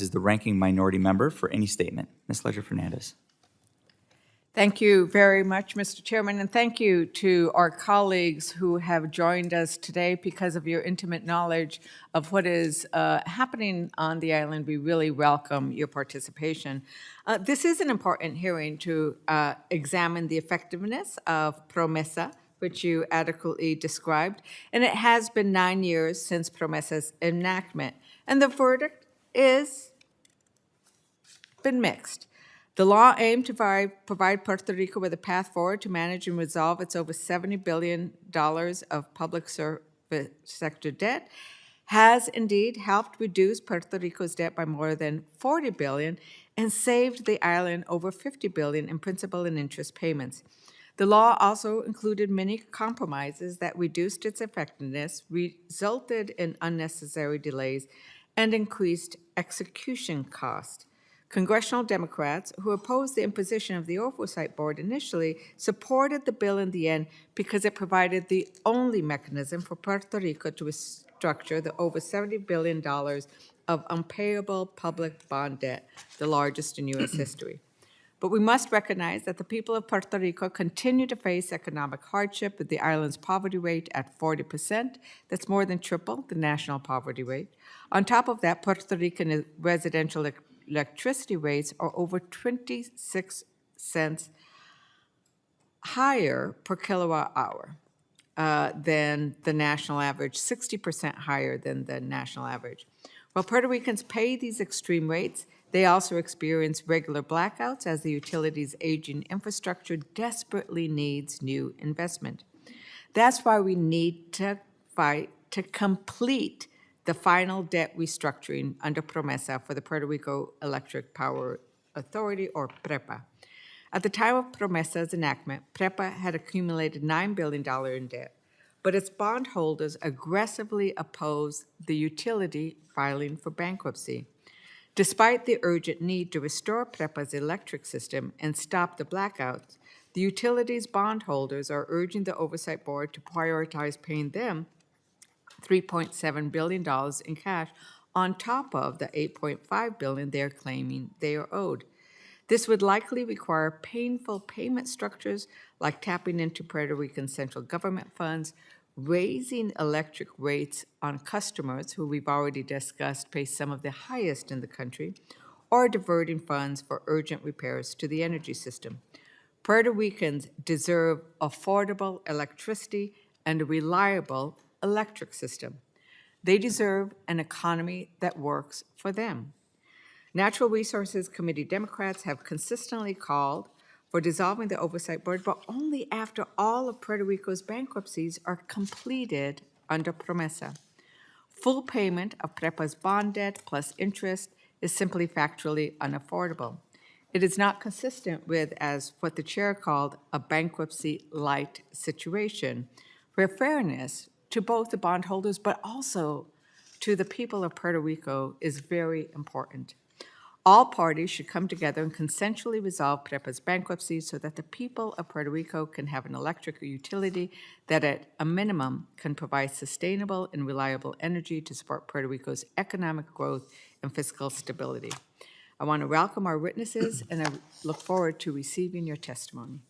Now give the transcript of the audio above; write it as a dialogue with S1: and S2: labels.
S1: is the ranking minority member for any statement. Ms. Leger Fernández.
S2: Thank you very much, Mr. Chairman, and thank you to our colleagues who have joined us today because of your intimate knowledge of what is happening on the island. We really welcome your participation. This is an important hearing to examine the effectiveness of PROMESA, which you adequately described, and it has been 9 years since PROMESA's enactment, and the verdict is been mixed. The law aimed to provide Puerto Rico with a path forward to manage and resolve its over $70 billion of public service sector debt, has indeed helped reduce Puerto Rico's debt by more than $40 billion and saved the island over $50 billion in principal and interest payments. The law also included many compromises that reduced its effectiveness, resulted in unnecessary delays, and increased execution costs. Congressional Democrats, who opposed the imposition of the Oversight Board initially, supported the bill in the end because it provided the only mechanism for Puerto Rico to restructure the over $70 billion of unpayable public bond debt, the largest in U.S. history. But we must recognize that the people of Puerto Rico continue to face economic hardship, with the island's poverty rate at 40%. That's more than triple the national poverty rate. On top of that, Puerto Rican residential electricity rates are over 26 cents higher per kilowatt hour than the national average, 60% higher than the national average. While Puerto Ricans pay these extreme rates, they also experience regular blackouts as the utility's aging infrastructure desperately needs new investment. That's why we need to fight to complete the final debt restructuring under PROMESA for the Puerto Rico Electric Power Authority, or PREPA. At the time of PROMESA's enactment, PREPA had accumulated $9 billion in debt, but its bondholders aggressively opposed the utility filing for bankruptcy. Despite the urgent need to restore PREPA's electric system and stop the blackouts, the utility's bondholders are urging the Oversight Board to prioritize paying them $3.7 billion in cash on top of the $8.5 billion they're claiming they are owed. This would likely require painful payment structures like tapping into Puerto Rican central government funds, raising electric rates on customers who we've already discussed pay some of the highest in the country, or diverting funds for urgent repairs to the energy system. Puerto Ricans deserve affordable electricity and a reliable electric system. They deserve an economy that works for them. Natural Resources Committee Democrats have consistently called for dissolving the Oversight Board, but only after all of Puerto Rico's bankruptcies are completed under PROMESA. Full payment of PREPA's bond debt plus interest is simply factually unaffordable. It is not consistent with, as what the chair called, a bankruptcy-light situation, where fairness to both the bondholders but also to the people of Puerto Rico is very important. All parties should come together and consensually resolve PREPA's bankruptcy so that the people of Puerto Rico can have an electric utility that at a minimum can provide sustainable and reliable energy to support Puerto Rico's economic growth and fiscal stability. I want to welcome our witnesses, and I look forward to receiving your testimony.